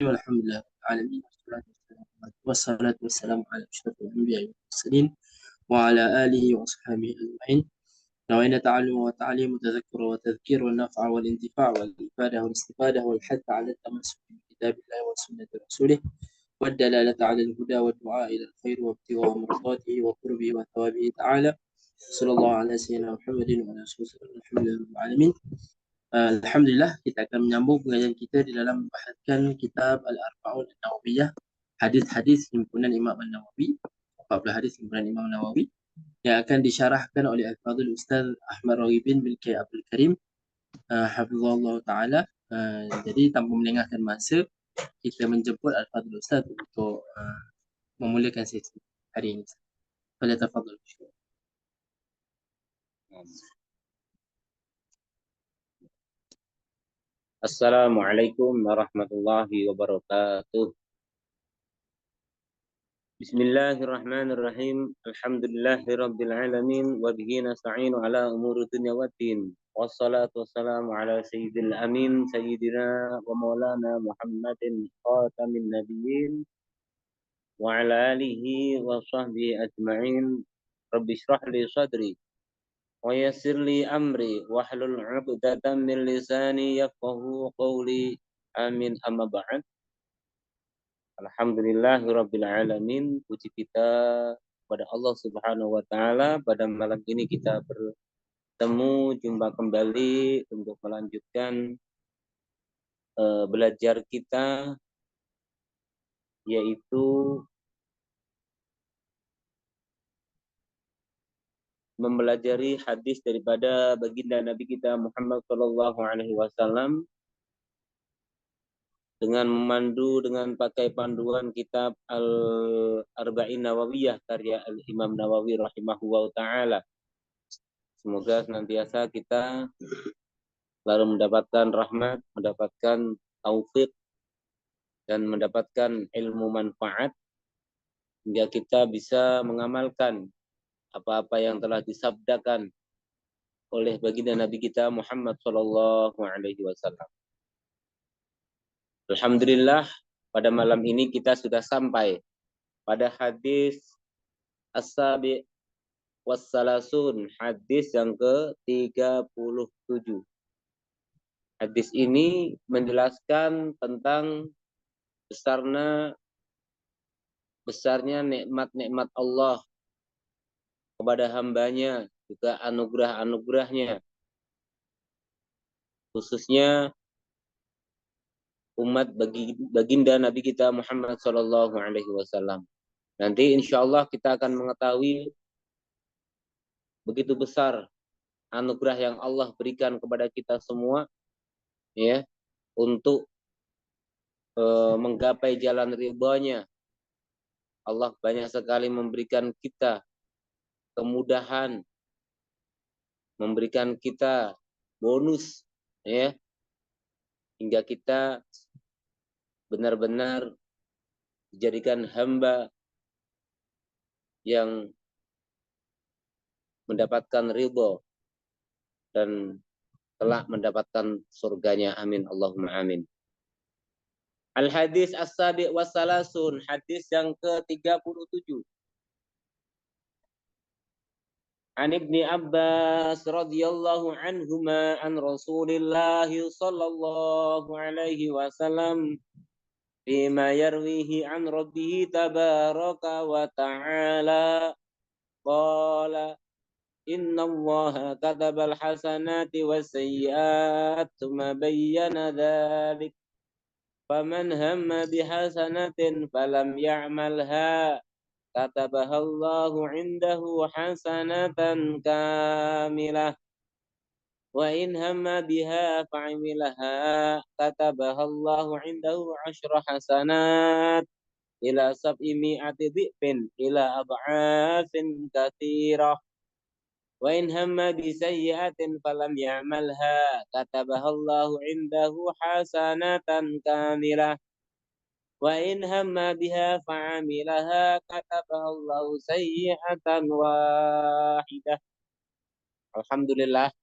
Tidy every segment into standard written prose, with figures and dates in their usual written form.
والحمد لله رب العالمين والصلاة والسلام على أشرف الأنبياء والمرسلين وعلى آله وأصحابه أجمعين. نوينا تعلم وتعليم وتذكر وتذكير والنفع والانتفاع والإفادة والاستفادة والحث على التمسك بكتاب الله وسنة رسوله والدلالة على الهدى والدعاء إلى الخير وابتغاء مرضاته وقربه وثوابه تعالى. صلى الله على سيدنا محمد وعلى آله وصحبه الحمد لله رب العالمين. Alhamdulillah, kita akan menyambung pengajian kita di dalam membahaskan kitab Al-Arba'un An-Nawawiyah, hadis-hadis himpunan Imam An-Nawawi, 14 hadis himpunan Imam Nawawi yang akan disyarahkan oleh Al-Fadhil Ustaz Ahmad Raghibin bin K. Abdul Karim, hafizahullah taala. Jadi tanpa melengahkan masa, kita menjemput Al-Fadhil Ustaz untuk memulakan sesi hari ini. Pada tafadhal. Assalamualaikum warahmatullahi wabarakatuh. Bismillahirrahmanirrahim. Alhamdulillahirabbil alamin wa bihi nasta'inu ala umuri dunya waddin. Wassalatu wassalamu ala sayyidil amin sayyidina wa maulana Muhammadin khatamin nabiyyin wa ala alihi wa sahbihi ajma'in. Rabbi shrah li sadri wa yassir li amri wahlul 'uqdatam min lisani yafqahu qawli. Amin, amma ba'd. Alhamdulillahirabbil alamin. Puji kita kepada Allah Subhanahu wa taala. Pada malam ini kita bertemu jumpa kembali untuk melanjutkan belajar kita, yaitu mempelajari hadis daripada baginda Nabi kita Muhammad sallallahu alaihi wasallam dengan memandu dengan pakai panduan kitab Al-Arba'in Nawawiyah karya Al-Imam Nawawi rahimahullah ta'ala. Semoga senantiasa kita lalu mendapatkan rahmat, mendapatkan taufik, dan mendapatkan ilmu manfaat hingga kita bisa mengamalkan apa-apa yang telah disabdakan oleh baginda Nabi kita Muhammad sallallahu alaihi wasallam. Alhamdulillah, pada malam ini kita sudah sampai pada hadis As-Sabi' Was-Salasun, hadis yang ke-37. Hadis ini menjelaskan tentang besarnya nikmat-nikmat Allah kepada hambanya, juga anugerah-anugerahnya, khususnya umat baginda Nabi kita Muhammad sallallahu alaihi wasallam. Nanti insya Allah kita akan mengetahui begitu besar anugerah yang Allah berikan kepada kita semua, ya, untuk menggapai jalan ridhonya. Allah banyak sekali memberikan kita kemudahan, memberikan kita bonus, ya, hingga kita benar-benar dijadikan hamba yang mendapatkan ridho dan telah mendapatkan surganya. Amin, Allahumma amin. Al-hadis as-sabi' was-salasun, hadis yang ke-37. An Ibni Abbas radhiyallahu anhuma an Rasulillah sallallahu alaihi wasallam bima yarwihi an rabbih tabaraka wa ta'ala qala inna allaha katabal hasanati was sayyi'at thumma bayyana dhalik faman hamma bihasanatin falam ya'malha katabaha Allahu 'indahu hasanatan kamilah wa in hamma biha fa'amilaha katabaha Allahu 'indahu 'ashra hasanat ila sab'i mi'ati dhi'fin ila ad'afin katsirah wa in hamma bi sayyi'atin falam ya'malha katabaha Allahu 'indahu hasanatan kamilah wa in hamma biha fa'amilaha katabaha Allahu sayyi'atan wahidah. Alhamdulillah,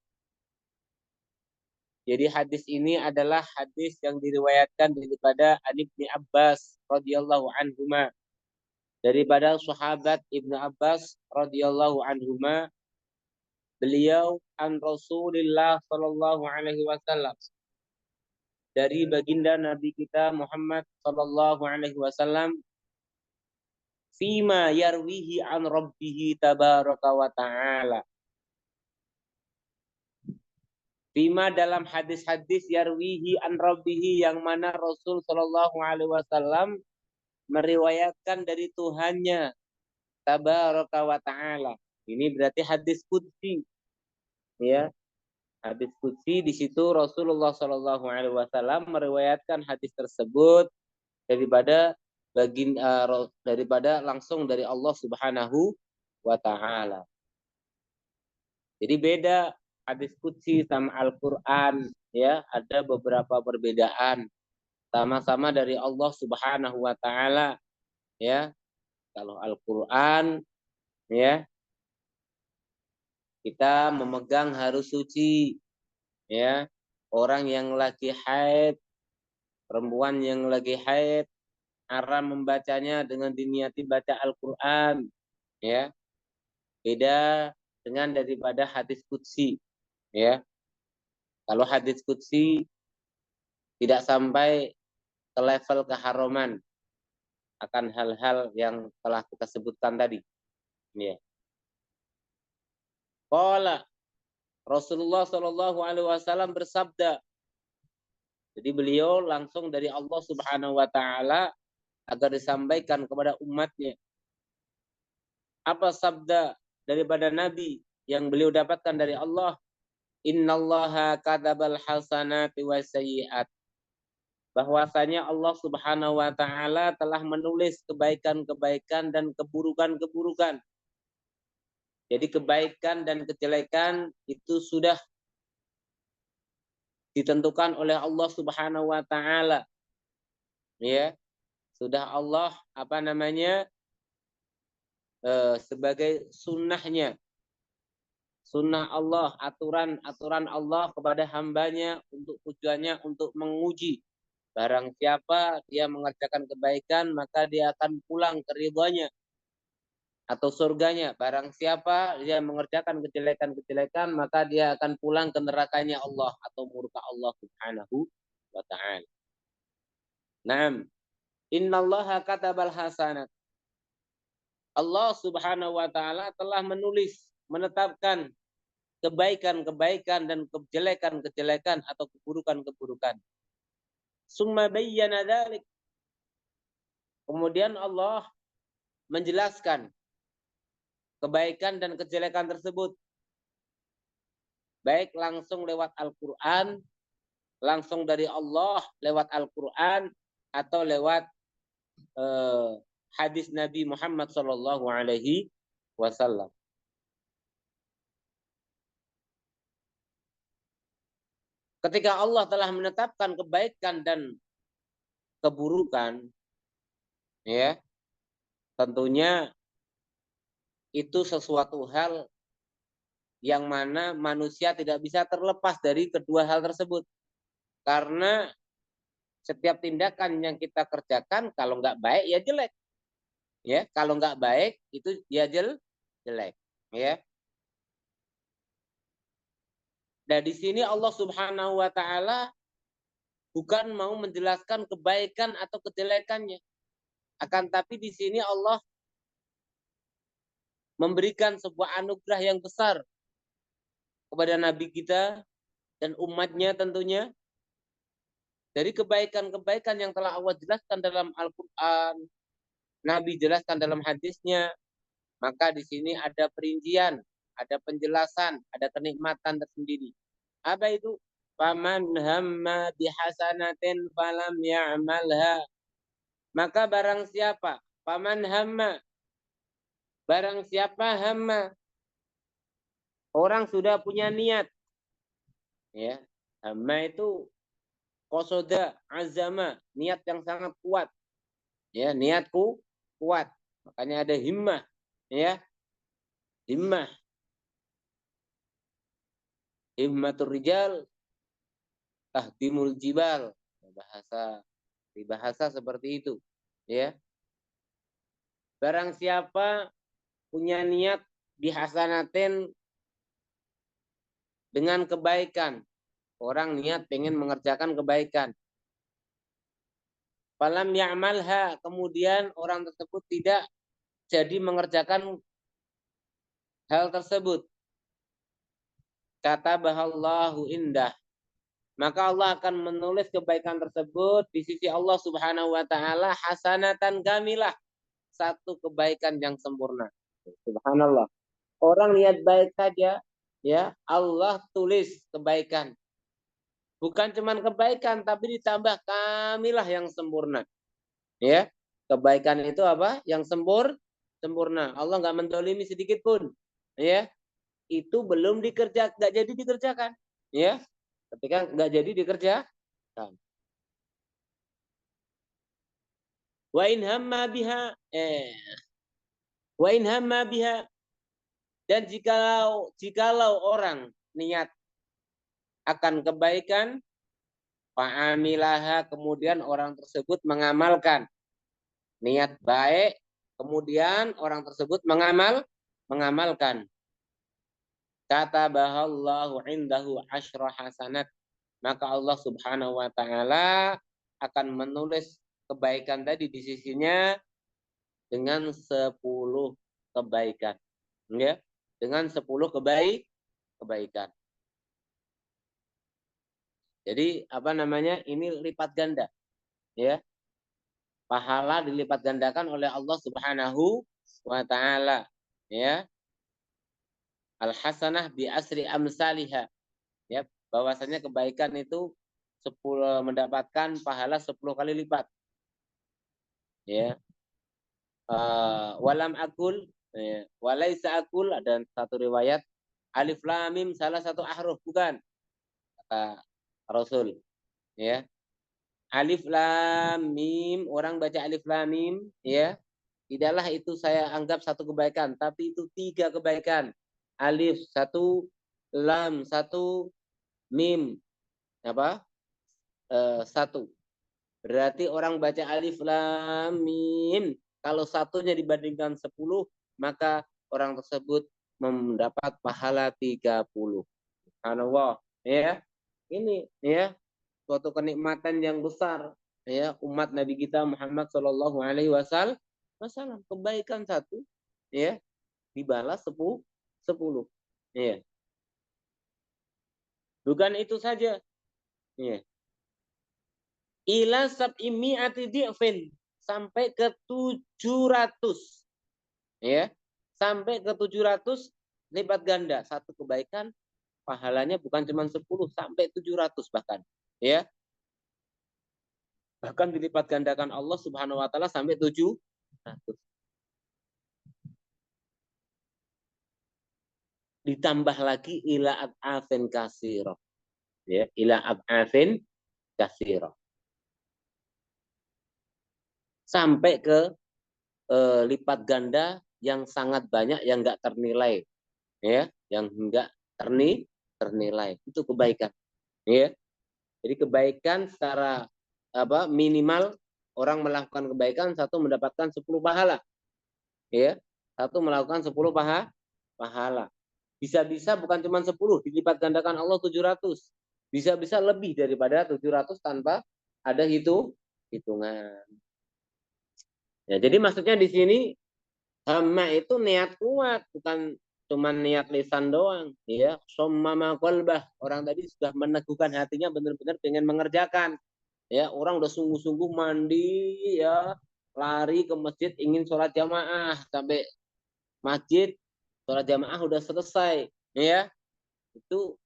Jadi hadis ini adalah hadis yang diriwayatkan daripada Ibnu Abbas radhiyallahu anhuma, daripada sahabat Ibnu Abbas radhiyallahu anhuma, beliau an Rasulillah sallallahu alaihi wasallam, dari baginda Nabi kita Muhammad sallallahu alaihi wasallam, fima yarwihi an rabbih tabaraka wa ta'ala. Fima dalam hadis-hadis yarwihi an rabbih, yang mana Rasul sallallahu alaihi wasallam meriwayatkan dari Tuhannya tabaraka wa ta'ala. Ini berarti hadis qudsi, ya. Hadis qudsi, di situ Rasulullah sallallahu alaihi wasallam meriwayatkan hadis tersebut daripada langsung dari Allah Subhanahu wa taala. Jadi beda hadis qudsi sama Al-Qur'an, ya, ada beberapa perbedaan. Sama-sama dari Allah Subhanahu wa taala, ya. Kalau Al-Qur'an, ya, kita memegang harus suci, ya. Orang yang lagi haid, perempuan yang lagi haid, haram membacanya dengan diniati baca Al-Qur'an, ya. Beda dengan daripada hadis qudsi, ya. Kalau hadis qudsi tidak sampai ke level keharaman akan hal-hal yang telah kita sebutkan tadi, ya. Qala Rasulullah Shallallahu alaihi wasallam bersabda. Jadi beliau langsung dari Allah Subhanahu wa taala agar disampaikan kepada umatnya. Apa sabda daripada Nabi yang beliau dapatkan dari Allah? Innallaha katabal hasanati wasayyi'at. Bahwasanya Allah Subhanahu wa taala telah menulis kebaikan-kebaikan dan keburukan-keburukan. Jadi kebaikan dan kejelekan itu sudah ditentukan oleh Allah Subhanahu wa taala. Ya. Sudah Allah sebagai sunnahnya. Sunnah Allah, aturan Allah kepada hambanya, untuk tujuannya untuk menguji. Barang siapa dia mengerjakan kebaikan, maka dia akan pulang ke ridhonya atau surganya. Barang siapa dia mengerjakan kejelekan-kejelekan, maka dia akan pulang ke nerakanya Allah atau murka Allah Subhanahu wa ta'ala. Naam. Innallaha katabal hasanat. Allah Subhanahu wa ta'ala telah menetapkan kebaikan-kebaikan dan kejelekan-kejelekan atau keburukan-keburukan. Summa bayyana dzalik. Kemudian Allah menjelaskan kebaikan dan kejelekan tersebut, baik langsung lewat Al-Quran, langsung dari Allah lewat Al-Quran, atau lewat hadis Nabi Muhammad Sallallahu Alaihi Wasallam. Ketika Allah telah menetapkan kebaikan dan keburukan, ya, tentunya itu sesuatu hal yang mana manusia tidak bisa terlepas dari kedua hal tersebut. Karena setiap tindakan yang kita kerjakan, kalau nggak baik ya jelek. Ya, kalau nggak baik itu ya jelek. Ya. Nah, di sini Allah Subhanahu wa taala bukan mau menjelaskan kebaikan atau kejelekannya. Akan tapi di sini Allah memberikan sebuah anugerah yang besar kepada Nabi kita dan umatnya tentunya. Dari kebaikan-kebaikan yang telah Allah jelaskan dalam Al-Quran, Nabi jelaskan dalam hadisnya, maka di sini ada perincian, ada penjelasan, ada kenikmatan tersendiri. Apa itu? Faman hamma bihasanatin falam ya'malha. Maka barang siapa, faman hamma, barang siapa hamma, orang sudah punya niat. Ya, hamma itu qasoda, azama, niat yang sangat kuat. Ya, niatku kuat. Makanya ada himmah, ya. Himmah. Himmatur rijal tahdimul jibal, bahasa seperti itu, ya. Barang siapa punya niat dihasanatin dengan kebaikan, orang niat pengen mengerjakan kebaikan, falam ya'malha, kemudian orang tersebut tidak jadi mengerjakan hal tersebut, kata bahallahu indah, maka Allah akan menulis kebaikan tersebut di sisi Allah Subhanahu wa taala hasanatan kamilah, satu kebaikan yang sempurna. Subhanallah. Orang niat baik saja, ya, Allah tulis kebaikan. Bukan cuma kebaikan, tapi ditambah kamilah yang sempurna. Ya, kebaikan itu apa? Yang sempurna. Allah nggak mendolimi sedikit pun. Ya, itu belum nggak jadi dikerjakan. Ya, ketika nggak jadi dikerjakan. Wa in hamma biha, wa in hamma biha, dan jikalau orang niat akan kebaikan, fa'amilaha, kemudian orang tersebut mengamalkan niat baik, kemudian orang tersebut mengamalkan, kata bahallahu indahu asyra hasanat, maka Allah Subhanahu wa taala akan menulis kebaikan tadi di sisinya dengan 10 kebaikan, ya, dengan 10 kebaikan. Jadi apa namanya? Ini lipat ganda, ya. Pahala dilipat gandakan oleh Allah Subhanahu wa taala, ya. Al hasanah bi asri amsalihha, ya, bahwasanya kebaikan itu 10 mendapatkan pahala 10 kali lipat, ya. Walam akul, ya. Walaisa akul, ada satu riwayat alif lam mim salah satu ahruf, bukan, kata Rasul, ya. Alif lam mim, orang baca alif lam mim, ya, tidaklah itu saya anggap satu kebaikan, tapi itu 3 kebaikan. Alif 1, lam 1, mim apa? 1. Berarti orang baca alif lam mim, kalau satunya dibandingkan 10, maka orang tersebut mendapat pahala 30. Subhanallah, ya. Ini, ya, suatu kenikmatan yang besar, ya, umat Nabi kita Muhammad Shallallahu alaihi wasallam, kebaikan 1, ya, dibalas 10. Ya. Bukan itu saja, ya. Ila sab'imi'ati di'fin, sampai ke 700, ya, sampai ke 700 lipat ganda. Satu kebaikan pahalanya bukan cuma 10, sampai 700 bahkan, ya. Bahkan dilipat gandakan Allah Subhanahu wa taala sampai 700. Ditambah lagi ila ad'afin katsira, ya, ila ad'afin katsira, sampai ke lipat ganda yang sangat banyak, yang enggak ternilai, ya, yang enggak ternilai. Itu kebaikan, ya. Jadi kebaikan secara apa, minimal orang melakukan kebaikan, 1 mendapatkan 10 pahala, ya. 1 melakukan 10 pahala. Bisa-bisa bukan cuma 10, dilipat gandakan Allah 700. Bisa-bisa lebih daripada 700 tanpa ada hitungan. Ya, jadi maksudnya di sini hamma itu niat kuat, bukan cuma niat lisan doang, ya. Sommama qalbah, orang tadi sudah meneguhkan hatinya, benar-benar pengen mengerjakan, ya. Orang udah sungguh-sungguh mandi, ya, lari ke masjid ingin sholat jamaah, sampai masjid sholat jamaah udah selesai, ya. Itu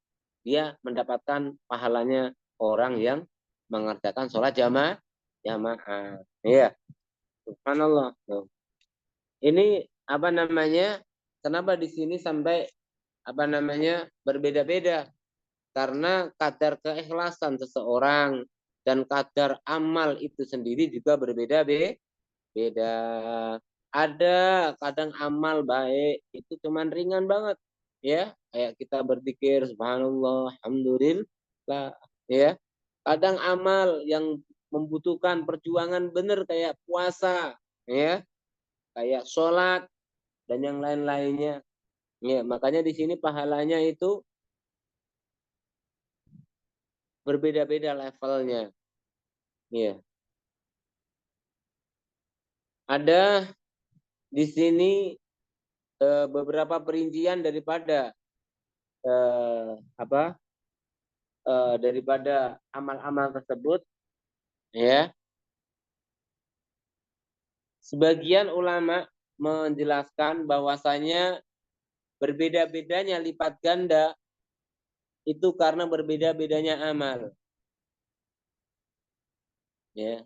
dia mendapatkan pahalanya orang yang mengerjakan sholat jamaah, ya. Subhanallah. Ini apa namanya? Kenapa di sini sampai apa namanya berbeda-beda? Karena kadar keikhlasan seseorang dan kadar amal itu sendiri juga berbeda-beda. Ada kadang amal baik itu cuman ringan banget, ya, kayak kita berzikir subhanallah, alhamdulillah, ya. Kadang amal yang membutuhkan perjuangan benar kayak puasa, ya, kayak sholat dan yang lain-lainnya. Ya, makanya di sini pahalanya itu berbeda-beda levelnya. Ya. Ada di sini beberapa perincian daripada apa? Daripada amal-amal tersebut, ya. Sebagian ulama menjelaskan bahwasanya berbeda-bedanya lipat ganda itu karena berbeda-bedanya amal. Ya.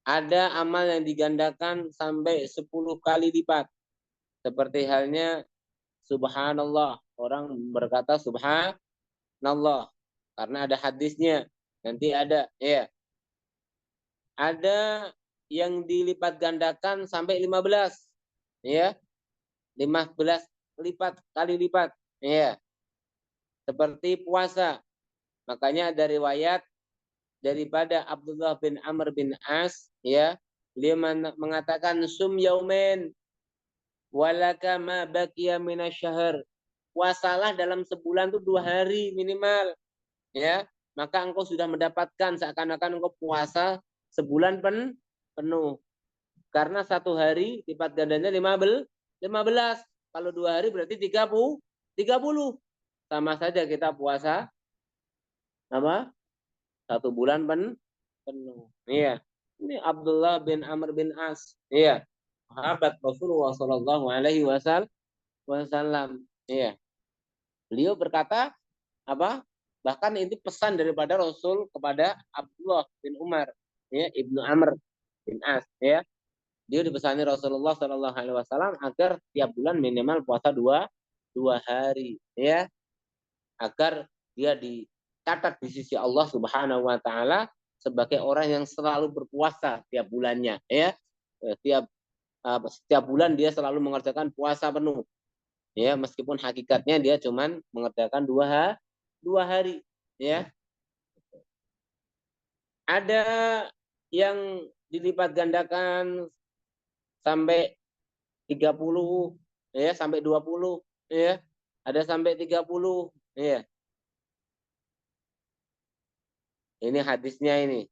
Ada amal yang digandakan sampai 10 kali lipat. Seperti halnya subhanallah. Orang berkata subhanallah. Karena ada hadisnya. Nanti ada. Ya. Ada yang dilipat gandakan sampai 15. Ya. 15 kali lipat. Ya. Seperti puasa. Makanya ada riwayat daripada Abdullah bin Amr bin As, ya, dia mengatakan sum yaumen walaka ma baqiya minasyahr. Puasalah dalam sebulan itu 2 hari minimal, ya. Maka engkau sudah mendapatkan seakan-akan engkau puasa sebulan penuh. Karena 1 hari lipat gandanya 15. Kalau 2 hari berarti 30. Sama saja kita puasa apa? 1 bulan penuh. Iya. Ini Abdullah bin Amr bin As. Iya. Sahabat Rasulullah Shallallahu Alaihi Wasallam. Iya. Beliau berkata apa? Bahkan ini pesan daripada Rasul kepada Abdullah bin Umar, ya, Ibnu Amr bin As. Ya. Dia dipesani Rasulullah Shallallahu Alaihi Wasallam agar tiap bulan minimal puasa dua hari. Ya. Agar dia dicatat di sisi Allah Subhanahu wa taala sebagai orang yang selalu berpuasa tiap bulannya, ya. Setiap bulan dia selalu mengerjakan puasa penuh. Ya, meskipun hakikatnya dia cuman mengerjakan 2 hari, ya. Ada yang dilipat gandakan sampai 30, ya, sampai 20, ya. Ada sampai 30, ya. Ini hadisnya ini.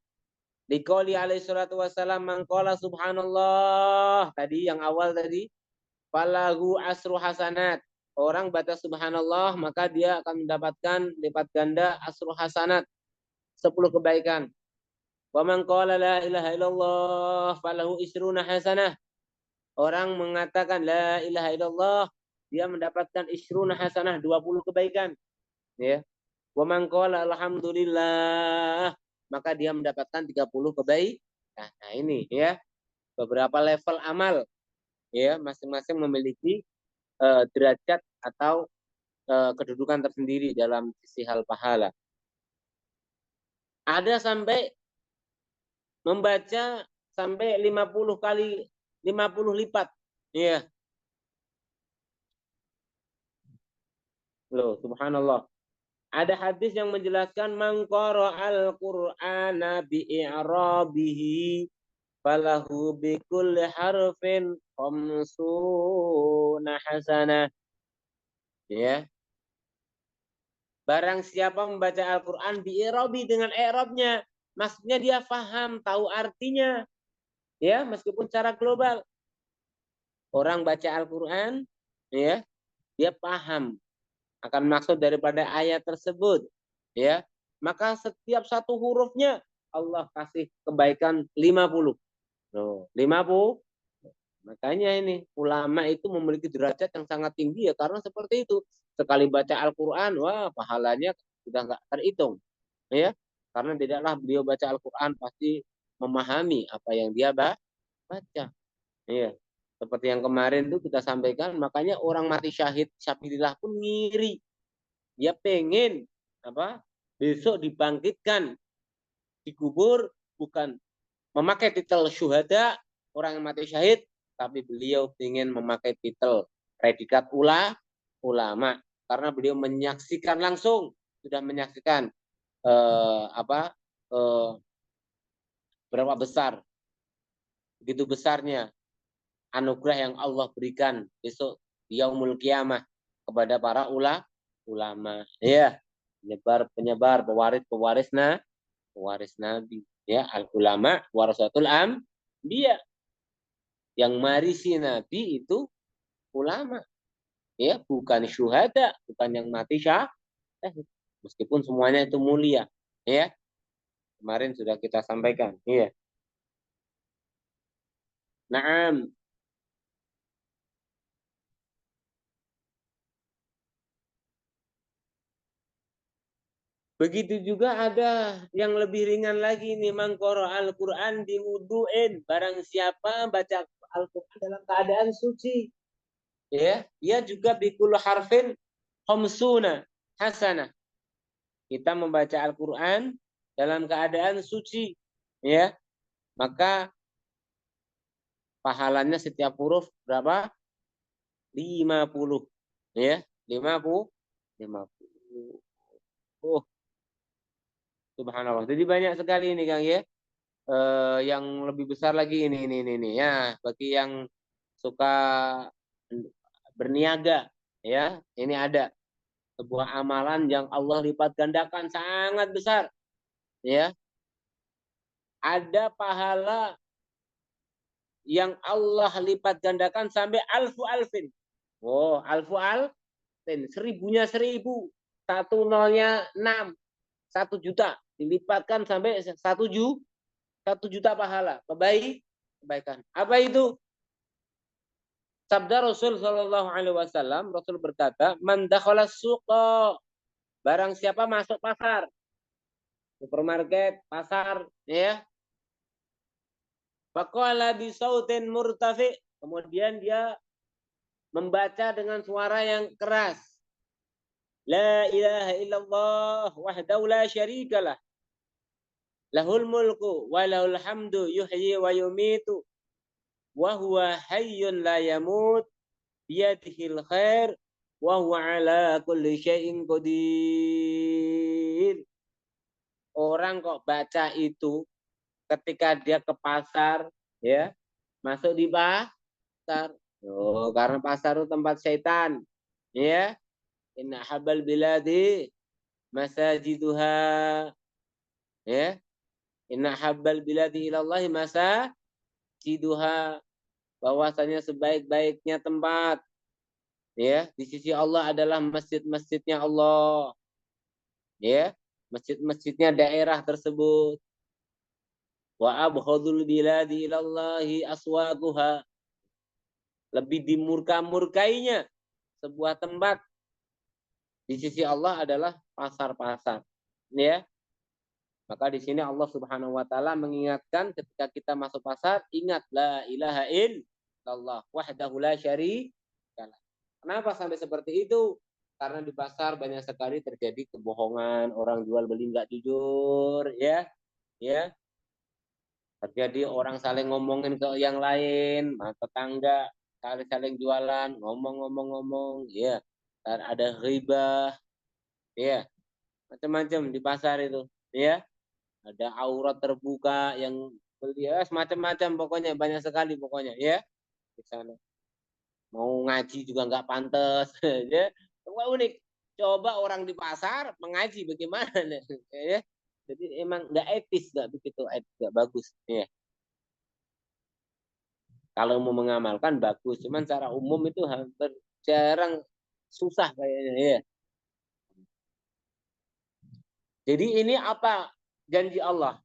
Liqouli alaihi salatu wassalam man qala subhanallah. Tadi yang awal tadi. Falahu asru hasanat. Orang baca subhanallah maka dia akan mendapatkan lipat ganda asru hasanat. 10 kebaikan. Wa man qala la ilaha illallah falahu isruna hasanah. Orang mengatakan la ilaha illallah dia mendapatkan isruna hasanah 20 kebaikan. Ya. Wa man qala alhamdulillah maka dia mendapatkan 30 kebaikan. Nah, ini ya beberapa level amal, ya, masing-masing memiliki derajat atau kedudukan tersendiri dalam sisi hal pahala. Ada sampai membaca sampai 50 kali 50 lipat. Ya. Loh, subhanallah. Ada hadis yang menjelaskan man qara'al Qur'ana bi'irabihi falahu bikulli harfin khamsuna hasanah. Ya. Barang siapa membaca Al-Qur'an bi'irabi dengan i'rabnya, maksudnya dia paham, tahu artinya. Ya, meskipun secara global. Orang baca Al-Qur'an, ya, dia paham akan maksud daripada ayat tersebut, ya. Maka setiap satu hurufnya Allah kasih kebaikan 50. Loh, 50. Makanya ini ulama itu memiliki derajat yang sangat tinggi, ya, karena seperti itu. Sekali baca Al-Qur'an, wah, pahalanya sudah enggak terhitung, ya. Karena tidaklah beliau baca Al-Qur'an pasti memahami apa yang dia baca. Iya. Seperti yang kemarin itu kita sampaikan, makanya orang mati syahid sabilillah pun ngiri. Dia pengen apa? Besok dibangkitkan, dikubur, bukan memakai titel syuhada, orang yang mati syahid, tapi beliau ingin memakai titel predikat ulama karena beliau menyaksikan langsung, sudah menyaksikan apa? berapa besar, begitu besarnya anugerah yang Allah berikan besok yaumul kiamah kepada para ulama, ya, penyebar, pewaris nabi, ya, al ulama warasatul anbiya, yang marisi nabi itu ulama, ya, bukan syuhada, bukan yang mati syahid, meskipun semuanya itu mulia, ya, kemarin sudah kita sampaikan, ya. Naam. Begitu juga ada yang lebih ringan lagi nih, mangkoro Al-Quran di wudu'in. Barang siapa baca Al-Quran dalam keadaan suci, ya, dia juga bikul harfin khamsuna hasanah. Kita membaca Al-Quran dalam keadaan suci, ya, maka pahalanya setiap huruf berapa? 50, ya, 50. Oh, subhanallah. Jadi banyak sekali ini Kang, ya. Yang lebih besar lagi ini ya, bagi yang suka berniaga, ya, ini ada sebuah amalan yang Allah lipat gandakan sangat besar, ya, ada pahala yang Allah lipat gandakan sampai alfu alfin. Oh, alfu alfin, seribunya 1000, satu nolnya 6, 1 juta dilipatkan sampai 1 juta pahala kebaikan. Apa itu? Sabda Rasul Shallallahu Alaihi Wasallam, Rasul berkata, "Man dakhala suqa, barang siapa masuk pasar, supermarket, pasar, ya, faqala bi sautin murtafi, kemudian dia membaca dengan suara yang keras, la ilaha illallah wahdahu la syarikalah, lahul mulku wa lahul hamdu yuhyi wa yumitu wa huwa hayyun la yamut biyadihil khair wa huwa ala kulli syai'in qadir." Orang kok baca itu ketika dia ke pasar, ya, masuk di pasar. Oh, karena pasar itu tempat syaitan, ya. Inna habal biladi masajiduha, ya. Inna habal biladi ilallahi masajiduha, bahwasanya sebaik-baiknya tempat, ya, di sisi Allah adalah masjid-masjidnya Allah, ya, masjid-masjidnya daerah tersebut. Wa abghadul biladi ilallahi aswaquha, lebih dimurka-murkainya sebuah tempat di sisi Allah adalah pasar-pasar, ya. Maka di sini Allah Subhanahu wa taala mengingatkan ketika kita masuk pasar, ingat la ilaha illallah wahdahu la syarikalah. Kenapa sampai seperti itu? Karena di pasar banyak sekali terjadi kebohongan, orang jual beli nggak jujur, ya. Ya, terjadi orang saling ngomongin ke yang lain, tetangga saling jualan, ngomong, ya. Dan ada ghibah, ya, macam-macam di pasar itu, ya. Ada aurat terbuka yang beli, ya, semacam-macam, pokoknya banyak sekali pokoknya, ya, di sana. Mau ngaji juga nggak pantas, ya. Wah, unik. Coba orang di pasar mengaji bagaimana, ya. Jadi emang nggak etis, nggak begitu etis, nggak bagus, ya. Kalau mau mengamalkan bagus, cuman secara umum itu hampir jarang, susah kayaknya, ya. Jadi ini apa janji Allah?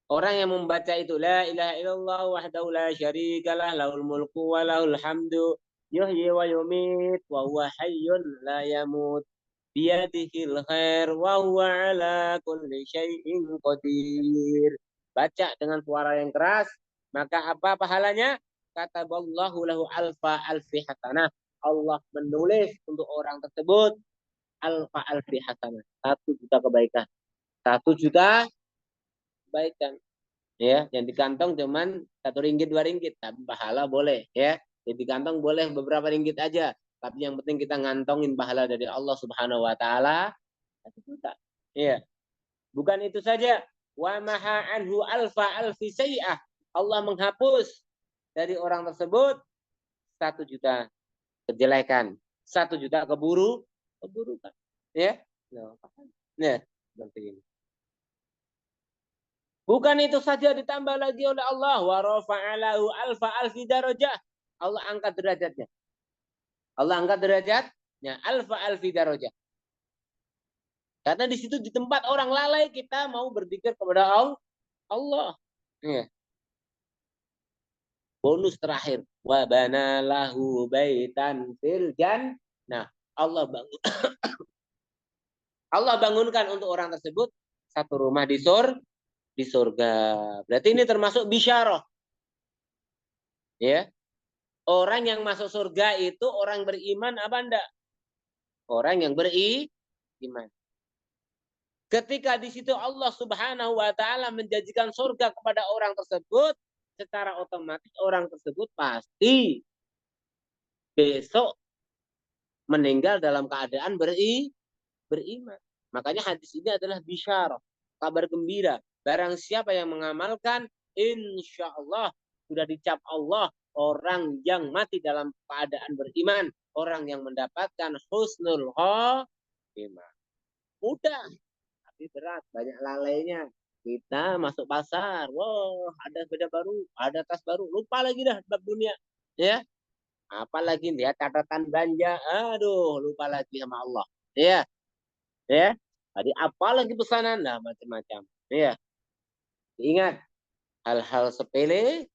Orang yang membaca itu la ilaha illallah wahdahu la syarikalah lahul mulku wa lahul hamdu yuhyi wa yumit wa huwa hayyun la yamut biyadihil khair wa huwa ala kulli syai'in qadir. Baca dengan suara yang keras, maka apa pahalanya? Kataballahu lahu alfa alfi hasanah. Allah menulis untuk orang tersebut alfa alfi hasanah, 1 juta kebaikan. 1 juta kebaikan, ya. Yang di kantong cuman Rp1 Rp2, tapi pahala boleh, ya. Jadi di kantong boleh beberapa ringgit aja, tapi yang penting kita ngantongin pahala dari Allah Subhanahu wa taala 1 juta. Iya. Bukan itu saja. wa maha anhu alfi sayyi'ah. Allah menghapus dari orang tersebut 1.000.000 kejelekan, 1.000.000 keburukan. Ya. Nah, seperti ini. Bukan itu saja, ditambah lagi oleh Allah, wa rafa'alahu alfi darajah. Allah angkat derajatnya. Allah angkat derajatnya alfi darajah. Karena di situ di tempat orang lalai kita mau berzikir kepada Allah. Ya. Bonus terakhir, wa banalahu baitan fil jannah. Allah bangun Allah bangunkan untuk orang tersebut satu rumah di surga. Berarti ini termasuk bisyarah. Ya. Orang yang masuk surga itu orang beriman apa enggak? Orang yang beriman. Ketika di situ Allah Subhanahu wa taala menjanjikan surga kepada orang tersebut, secara otomatis orang tersebut pasti besok meninggal dalam keadaan beriman. Makanya hadis ini adalah bisyarah, kabar gembira. Barang siapa yang mengamalkan, insya Allah sudah dicap Allah orang yang mati dalam keadaan beriman, orang yang mendapatkan husnul khotimah. Mudah, tapi berat, banyak lalainya. Kita masuk pasar, wow, ada sepeda baru, ada tas baru, lupa lagi dah bab dunia, ya. Apalagi lihat catatan belanja, aduh, lupa lagi sama Allah, ya. Ya, tadi apalagi pesanan, nah macam-macam, ya. Ingat, hal-hal sepele,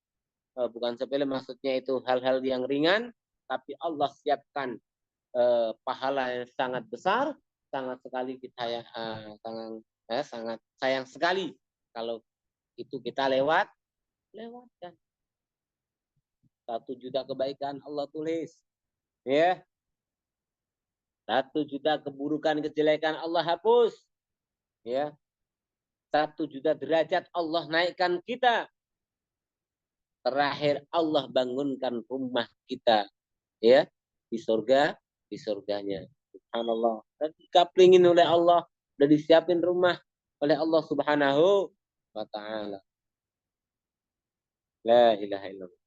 bukan sepele maksudnya itu hal-hal yang ringan, tapi Allah siapkan pahala yang sangat besar, sangat sekali kita sangat sayang sekali kalau itu kita lewatkan. 1.000.000 kebaikan Allah tulis, ya. 1.000.000 keburukan kejelekan Allah hapus, ya. 1.000.000 derajat Allah naikkan kita. Terakhir Allah bangunkan rumah kita, ya, di surganya. Subhanallah. Dan dikaplingin oleh Allah, dan disiapin rumah oleh Allah Subhanahu wa taala. La ilaha illallah.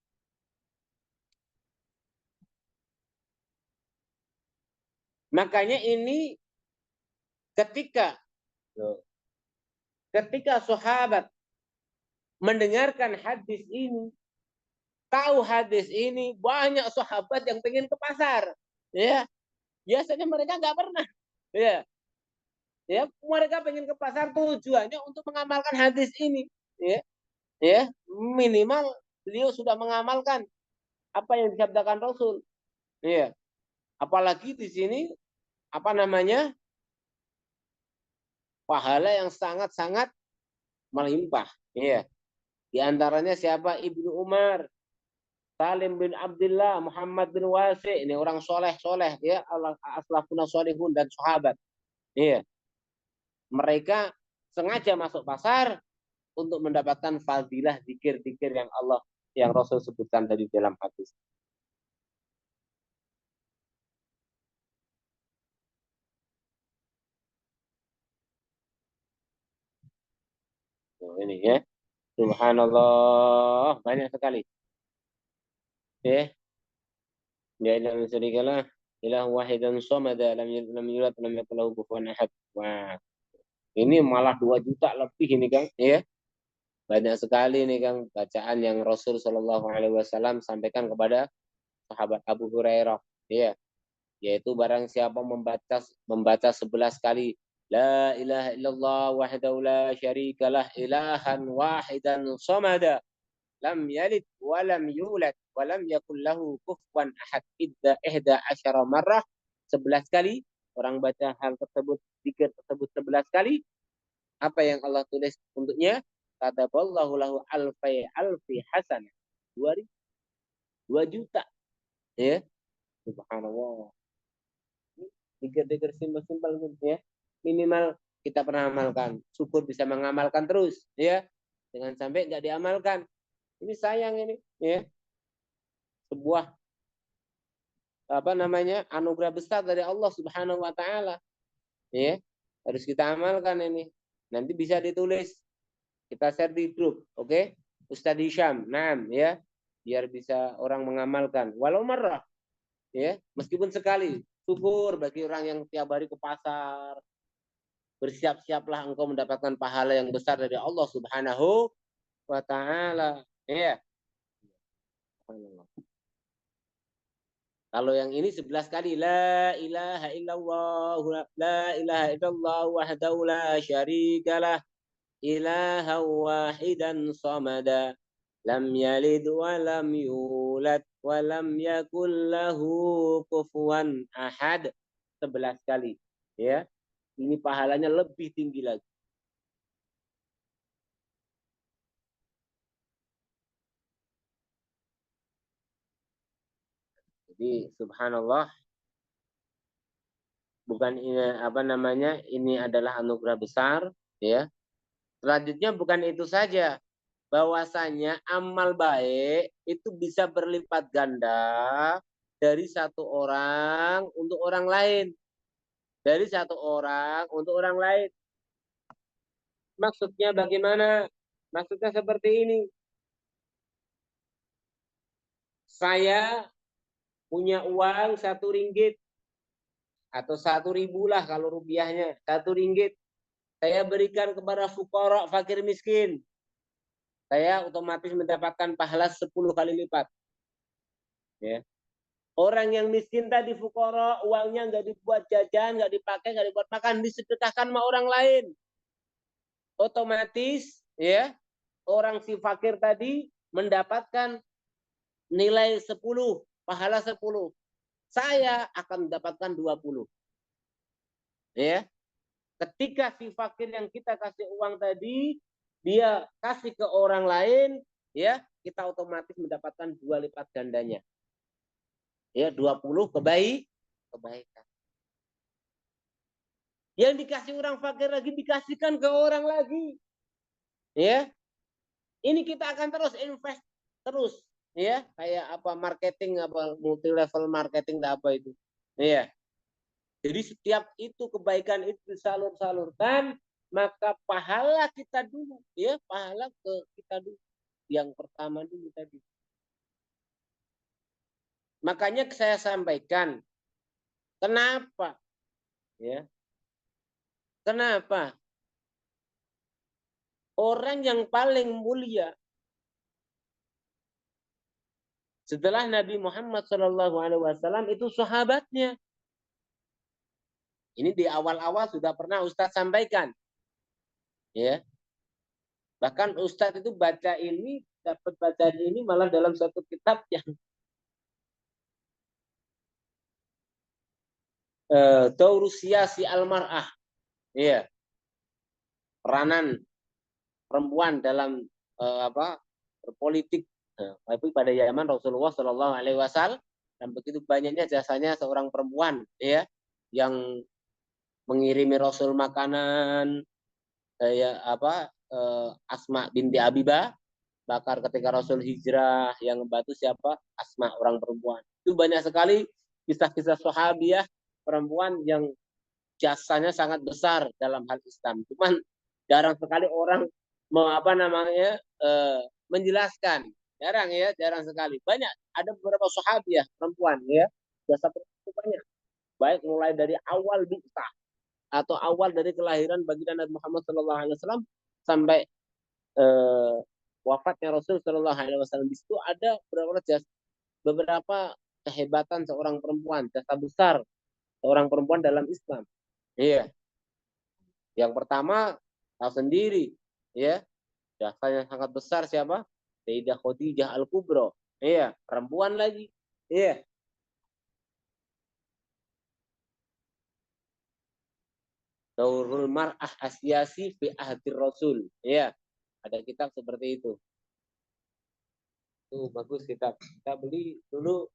Makanya ini ketika sahabat mendengarkan hadis ini, tahu hadis ini, banyak sahabat yang pengen ke pasar, ya. Biasanya mereka nggak pernah, ya. Ya, mereka pengen ke pasar tujuannya untuk mengamalkan hadis ini, ya. Ya, minimal beliau sudah mengamalkan apa yang disabdakan Rasul, ya. Apalagi di sini apa namanya, pahala yang sangat-sangat melimpah, ya. Di antaranya siapa? Ibnu Umar, Salim bin Abdullah, Muhammad bin Wasi, ini orang soleh, ya, aslafuna solihun dan sahabat, ya. Mereka sengaja masuk pasar untuk mendapatkan fadilah zikir-zikir yang Rasul sebutkan tadi dalam hadis. Ini ya, subhanallah, banyak sekali. Ya, la ilaha illallah, ilah wahidan somada, lam yulad lam yakul lahu kufuwan ahad. Wah, ini malah 2 juta lebih ini Kang, ya. Banyak sekali nih Kang bacaan yang Rasul Shallallahu alaihi wasallam sampaikan kepada sahabat Abu Hurairah, ya. Yaitu barang siapa membaca 11 kali la ilaha illallah wahdahu la syarikalah ilahan wahidan somada, lam yalid wa lam yulad wa lam yakul lahu kufuwan ahad, ihda asyara marrah, 11 kali orang baca hal tersebut, zikir tersebut 11 kali, apa yang Allah tulis untuknya? Kataballahu lahu alfi hasanah, 2 juta, ya. Subhanallah. Dikir-dikir simpel-simpel ya. Minimal kita pernah amalkan. Syukur bisa mengamalkan terus, ya. Jangan sampai nggak diamalkan. Ini sayang ini, ya. Sebuah apa namanya? Anugerah besar dari Allah Subhanahu wa taala. Ya. Harus kita amalkan ini. Nanti bisa ditulis Kita share di grup, oke? Ustadz Hisham, ya, biar bisa orang mengamalkan. Walau marah, ya, meskipun sekali. Syukur bagi orang yang tiap hari ke pasar. Bersiap-siaplah engkau mendapatkan pahala yang besar dari Allah Subhanahu wa Ta'ala. Ya. Kalau yang ini 11 kali la ilaha illallah wahdahu la syarikalah ilaha wahidan samada lam yalid wa lam yulad wa lam yakul lahu kufuwan ahad 11 kali, ya. Ini pahalanya lebih tinggi lagi. Jadi subhanallah, bukan ini ini adalah anugerah besar, ya. Selanjutnya bukan itu saja, bahwasanya amal baik itu bisa berlipat ganda dari satu orang untuk orang lain. Dari satu orang untuk orang lain. Maksudnya bagaimana? Maksudnya seperti ini. Saya punya uang 1 ringgit atau 1.000 lah kalau rupiahnya, 1 ringgit. Saya berikan kepada fuqara, fakir miskin. Saya otomatis mendapatkan pahala 10 kali lipat. Ya. Orang yang miskin tadi fuqara, uangnya nggak dibuat jajan, nggak dipakai, nggak dibuat makan, disedekahkan sama orang lain. Otomatis, ya, orang si fakir tadi mendapatkan nilai 10, pahala 10. Saya akan mendapatkan 20. Ya. Ketika si fakir yang kita kasih uang tadi, dia kasih ke orang lain, ya, kita otomatis mendapatkan 2 lipat gandanya. Ya, 20 kebaikan. Yang dikasih orang fakir lagi dikasihkan ke orang lagi. Ya. Ini kita akan terus invest terus, ya, kayak apa marketing, apa multi level marketing apa itu. Ya. Jadi setiap itu kebaikan itu disalur-salurkan, maka pahala kita dulu, ya, pahala ke kita dulu. Yang pertama dulu tadi. Makanya saya sampaikan, kenapa? Ya. Kenapa? Orang yang paling mulia setelah Nabi Muhammad SAW itu sahabatnya. Ini di awal-awal sudah pernah Ustadz sampaikan. Ya. Bahkan Ustadz itu baca ini, dapat bacaan ini malah dalam satu kitab yang Daurusia si Al-Mar'ah. Iya. Peranan perempuan dalam berpolitik. Tapi pada zaman Rasulullah Shallallahu Alaihi Wasallam, dan begitu banyaknya jasanya seorang perempuan, ya, yang mengirimi Rasul makanan, Asma binti Abibah, bakar ketika Rasul hijrah, yang membantu siapa? Asma, orang perempuan. Itu banyak sekali kisah-kisah sahabiah perempuan yang jasanya sangat besar dalam hal Islam. Cuman jarang sekali orang menjelaskan. Jarang sekali. Banyak, ada beberapa sahabiah perempuan, ya, jasa perempuan banyak. Baik mulai dari awal bi'tsah atau awal dari kelahiran baginda Nabi Muhammad SAW sampai wafatnya Rasul SAW. Di situ ada beberapa kehebatan seorang perempuan, jasa besar seorang perempuan dalam Islam. Iya. Yang pertama tahu sendiri, ya, jasanya sangat besar siapa? Sayyidah Khadijah Al-Kubra. Iya, perempuan lagi. Iya. Daurul Mar'ah Asyasi fi Ahdir Rasul. Iya. Ada kitab seperti itu. Tuh bagus kitab. Kita beli dulu.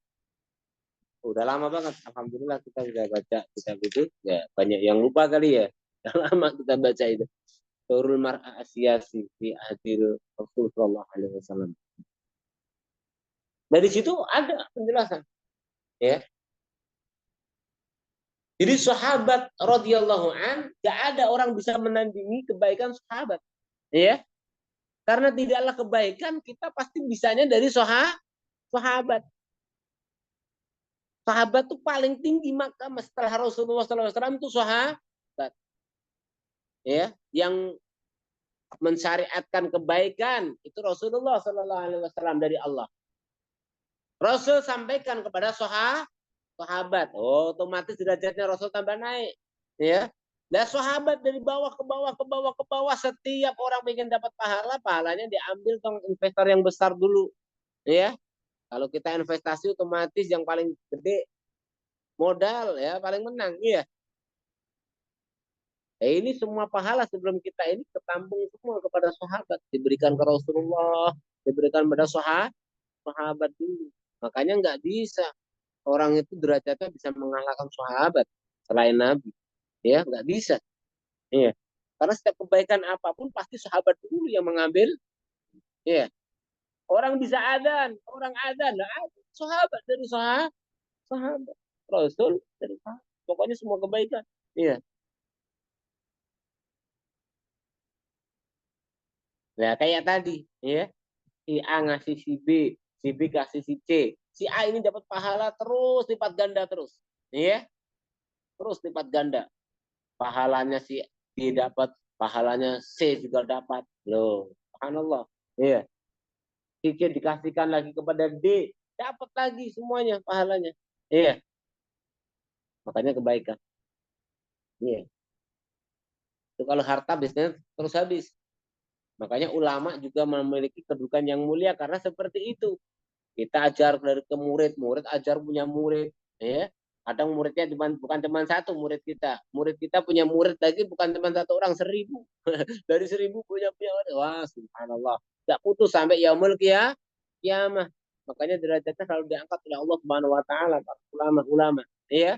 Udah lama banget. Alhamdulillah kita sudah baca kitab itu. Ya, banyak yang lupa kali ya. Udah lama kita baca itu. Daurul Mar'ah Asyasi fi Ahdir Rasul sallallahu alaihi wasallam. Dari situ ada penjelasan. Ya. Jadi sahabat radhiyallahu an, gak ada orang bisa menandingi kebaikan sahabat. Ya. Karena tidaklah kebaikan, kita pasti bisanya dari sahabat. Sahabat itu paling tinggi makam setelah Rasulullah SAW itu sahabat. Ya, yang mensyariatkan kebaikan itu Rasulullah SAW dari Allah. Rasul sampaikan kepada sahabat. Oh, otomatis derajatnya Rasul tambah naik. Ya. Dan sahabat dari bawah ke bawah ke bawah ke bawah, setiap orang ingin dapat pahala, pahalanya diambil tong investor yang besar dulu. Ya. Kalau kita investasi otomatis yang paling gede modal ya, paling menang. Iya. Ini semua pahala sebelum kita ini ketampung semua kepada sahabat, diberikan ke Rasulullah, diberikan kepada sahabat dulu. Makanya nggak bisa orang itu derajatnya bisa mengalahkan sahabat selain Nabi. Ya, nggak bisa. Iya. Karena setiap kebaikan apapun pasti sahabat dulu yang mengambil. Iya. Orang bisa orang adzan, nah, sahabat dari sahabat. Rasul dari sahabat. Pokoknya semua kebaikan. Iya. Nah, kayak tadi, ya. Si A ngasih si B kasih si C. Si A ini dapat pahala terus lipat ganda terus. Ya. Terus lipat ganda. Pahalanya si B dapat, pahalanya C juga dapat. Loh, subhanallah. Iya. Si C dikasihkan lagi kepada D, dapat lagi semuanya pahalanya. Iya. Makanya kebaikan. Iya. Itu kalau harta biasanya terus habis. Makanya ulama juga memiliki kedudukan yang mulia karena seperti itu. Kita ajar dari ke murid, murid ajar punya murid, ya. Kadang muridnya bukan cuma satu murid kita. Murid kita punya murid lagi bukan cuma satu orang, 1000. Dari 1000 punya orang. Wah, subhanallah. Enggak putus sampai yaumul kiamah. Makanya derajatnya selalu diangkat oleh Allah Subhanahu wa taala, ulama-ulama, ya.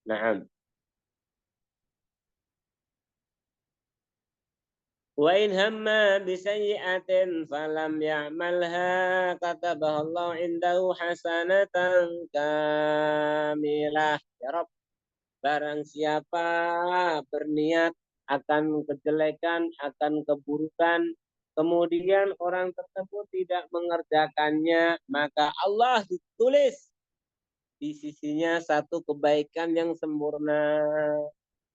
Nah, wa in hamma bi sayyi'atin falam ya'malha katabaha Allah indahu hasanatan kamilah. Ya Rabb, barang siapa berniat akan kejelekan, akan keburukan, kemudian orang tersebut tidak mengerjakannya, maka Allah ditulis di sisinya satu kebaikan yang sempurna.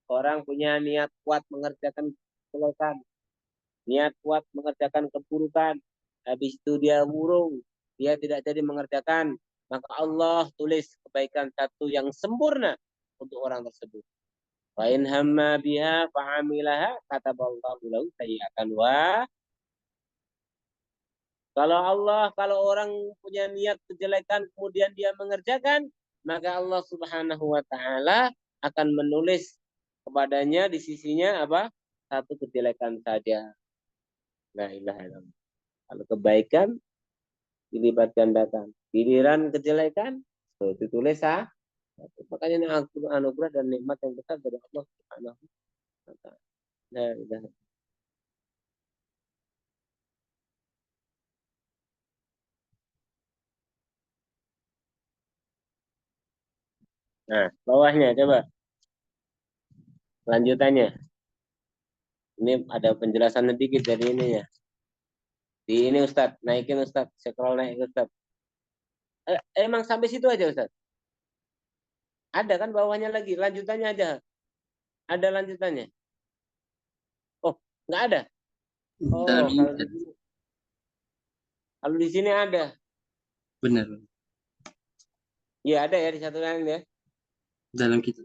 Orang punya niat kuat mengerjakan kejelekan, niat kuat mengerjakan keburukan, habis itu dia murung, dia tidak jadi mengerjakan, maka Allah tulis kebaikan satu yang sempurna untuk orang tersebut. Wa in hamma biha fa'amilaha kataballahu lahu sayyi'atan wa. Kalau orang punya niat kejelekan kemudian dia mengerjakan, maka Allah Subhanahu wa taala akan menulis kepadanya di sisinya apa? Satu kejelekan saja. La ilaha illallah. Kalau kebaikan dilipat gandakan. Giliran kejelekan ditulis makanya ini anugerah dan nikmat yang besar dari Allah Subhanahu wa taala. La ilaha. Nah, bawahnya coba lanjutannya. Ini ada penjelasan sedikit dari ini ya. Di ini Ustadz, naikin Ustadz, scroll naik Ustadz. Emang sampai situ aja Ustadz? Ada kan bawahnya lagi, lanjutannya aja. Ada lanjutannya. Oh, nggak ada. Dalam Oh, ini kalau di sini ada. benar. Iya ada ya di satu lain ya. Dalam kitab.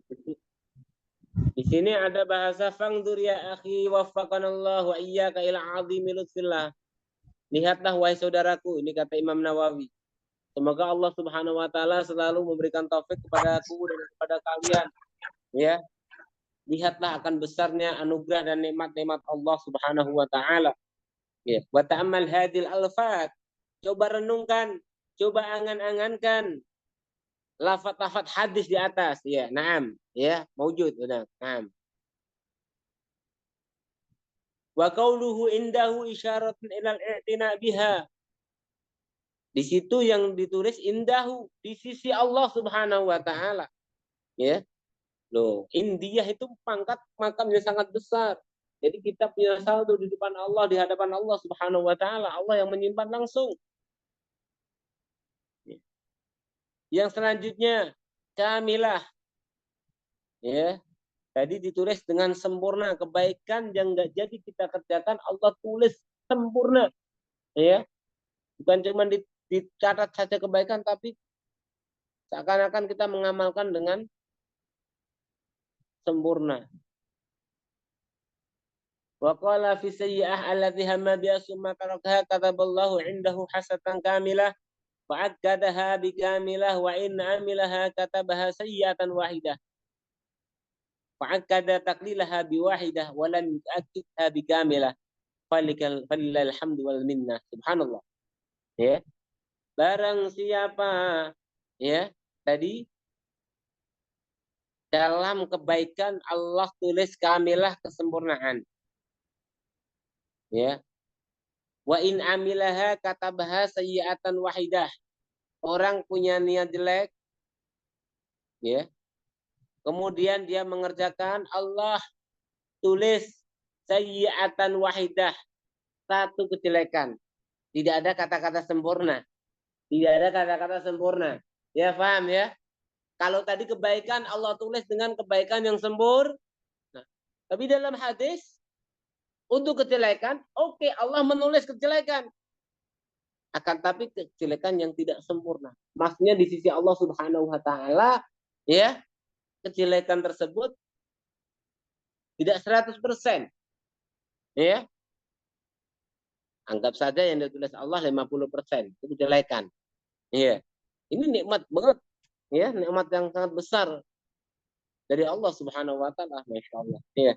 Di sini ada bahasa fangdur ya akhi waffaqanallah wa iyyaka ila azimi lutfillah. Lihatlah wahai saudaraku, ini kata Imam Nawawi. Semoga Allah Subhanahu wa taala selalu memberikan taufik kepada aku dan kepada kalian. Ya. Lihatlah akan besarnya anugerah dan nikmat-nikmat Allah Subhanahu wa taala. Ya, wa ta'ammal hadil alfat. Coba renungkan, coba angan-angankan lafaz-lafaz hadis di atas. Ya, na'am. Ya, maujud. Na'am. Wa qauluhu indahu isyaratun ilal i'tina biha. Di situ yang ditulis indahu, di sisi Allah Subhanahu wa taala. Ya. Loh, India itu pangkat makamnya sangat besar. Jadi kita punya saldo di depan Allah, di hadapan Allah Subhanahu wa taala. Allah yang menyimpan langsung. Yang selanjutnya, kamilah. Ya, tadi ditulis dengan sempurna. Kebaikan yang enggak jadi kita kerjakan, Allah tulis sempurna. Ya, bukan cuma dicatat saja kebaikan, tapi seakan-akan kita mengamalkan dengan sempurna. Wa qala fi sayyi'ah allati hamma biha summa tarakaha kataballahu 'indahu hasanatan kamilah wa 'akkadaha bi kamilah wa in 'amilaha katabaha sayyi'atan wahidah wa 'akkada taqlilaha bi wahidah wa lam yu'akkidha bi kamilah falillahil hamdu wal minnah. Subhanallah. Ya, barang siapa ya tadi dalam kebaikan Allah tulis kamilah kesempurnaan. Ya, wa in amilaha katabaha sayyi'atan wahidah. Orang punya niat jelek, ya. Kemudian dia mengerjakan, Allah tulis sayyi'atan wahidah, satu kejelekan. Tidak ada kata-kata sempurna. Tidak ada kata-kata sempurna. Ya, paham ya? Kalau tadi kebaikan Allah tulis dengan kebaikan yang sempurna. Nah, tapi dalam hadis untuk kejelekan, oke, Allah menulis kejelekan. Akan tapi kejelekan yang tidak sempurna. Maksudnya di sisi Allah Subhanahu wa taala, ya, kejelekan tersebut tidak 100%. Ya. Anggap saja yang ditulis Allah 50%. Itu kejelekan. Ya. Ini nikmat banget. Ya, nikmat yang sangat besar dari Allah Subhanahu wa taala, Masya Allah. Ya.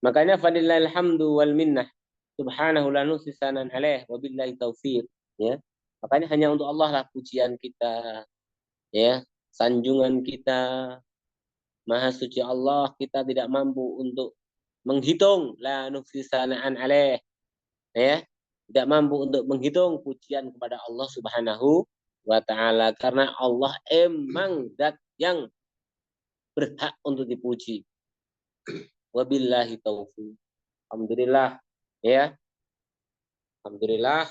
Makanya falillahil hamdu wal minnah. Subhanahu la nuhsi sanan alaih wa billahi taufiq. Ya. Makanya hanya untuk Allah lah pujian kita, ya, sanjungan kita. Maha suci Allah, kita tidak mampu untuk menghitung la nuhsi sanaan alaih. Ya, tidak mampu untuk menghitung pujian kepada Allah Subhanahu wa taala karena Allah emang zat yang berhak untuk dipuji. Wabillahi taufiq. Alhamdulillah, ya. Alhamdulillah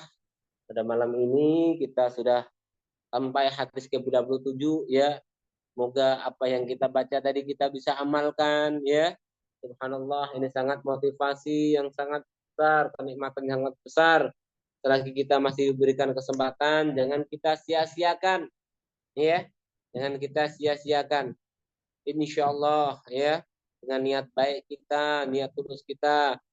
pada malam ini kita sudah sampai hadis ke-27, ya. Semoga apa yang kita baca tadi kita bisa amalkan, ya. Subhanallah, ini sangat motivasi yang sangat besar, kenikmatan yang sangat besar. Selagi kita masih diberikan kesempatan, jangan kita sia-siakan, ya. Jangan kita sia-siakan. Insya Allah, ya, dengan niat baik kita, niat tulus kita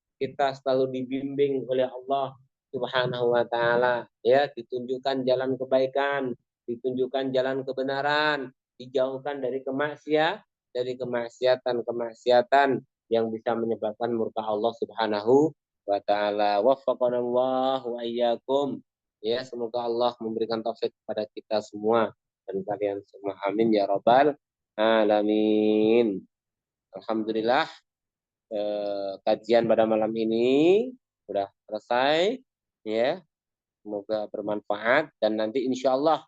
selalu dibimbing oleh Allah Subhanahu wa taala, ya, ditunjukkan jalan kebaikan, ditunjukkan jalan kebenaran, dijauhkan dari kemaksiatan yang bisa menyebabkan murka Allah Subhanahu wa taala. Waffaqanallahu wa iyyakum. Ya, semoga Allah memberikan taufik kepada kita semua dan kalian semua. Amin ya rabbal alamin. Alhamdulillah, kajian pada malam ini sudah selesai, ya. Semoga bermanfaat dan nanti insya Allah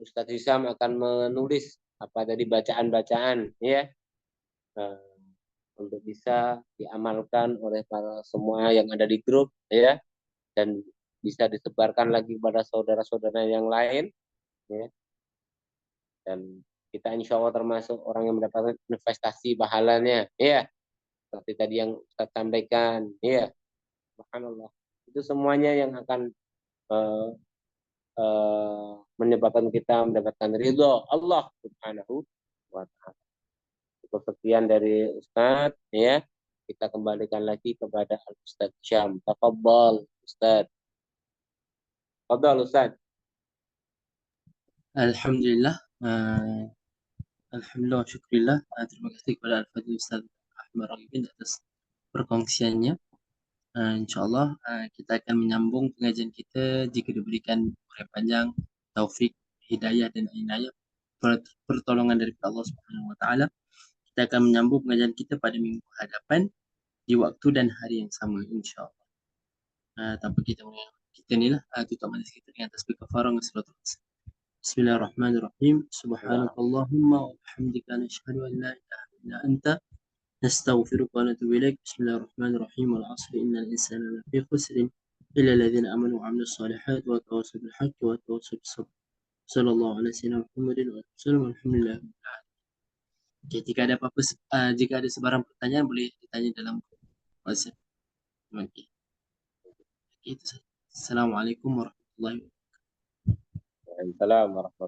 Ustadz Hisam akan menulis apa tadi bacaan-bacaan, ya, untuk bisa diamalkan oleh para semua yang ada di grup, ya, dan bisa disebarkan lagi kepada saudara-saudara yang lain, ya. Dan kita insya Allah termasuk orang yang mendapatkan investasi pahalanya, ya, seperti tadi yang Ustaz sampaikan, ya, subhanallah. Itu semuanya yang akan uh, menyebabkan kita mendapatkan ridho Allah Subhanahu wa taala. Cukup sekian dari Ustaz, ya. Kita kembalikan lagi kepada Ustaz Syam. Tafadhol Ustaz. Tafadhol Ustaz. Alhamdulillah. Alhamdulillah, syukurillah. Terima kasih kepada Al-Fadhil Ustaz Ahmad Ragibin atas perkongsiannya. InsyaAllah kita akan menyambung pengajian kita jika diberikan umur panjang, taufik, hidayah dan inayah, pertolongan dari Allah Subhanahu wa taala. Kita akan menyambung pengajian kita pada minggu hadapan di waktu dan hari yang sama, insyaAllah. Tanpa kita ni lah tutup majlis kita dengan tasbih kafarah dan salatul Bismillahirrahmanirrahim. Nah, Subhanakallahumma wa bihamdika nashhadu an la ilaha illa anta nastaghfiruka wa natubu ilaik. Bismillahirrahmanirrahim. Wal 'asri innal insana lafi khusrin illa alladhina amanu wa 'amilus solihati wa tawassaw bil haqqi wa tawassaw bis sabr. Sallallahu ala sayyidina Muhammadin wa alihi wasallam. Alhamdulillah. Oke, jika ada sebarang pertanyaan boleh ditanya dalam WhatsApp. Oke, itu saja. Assalamualaikum warahmatullahi wabarakatuh. Waalaikumsalam warahmatullahi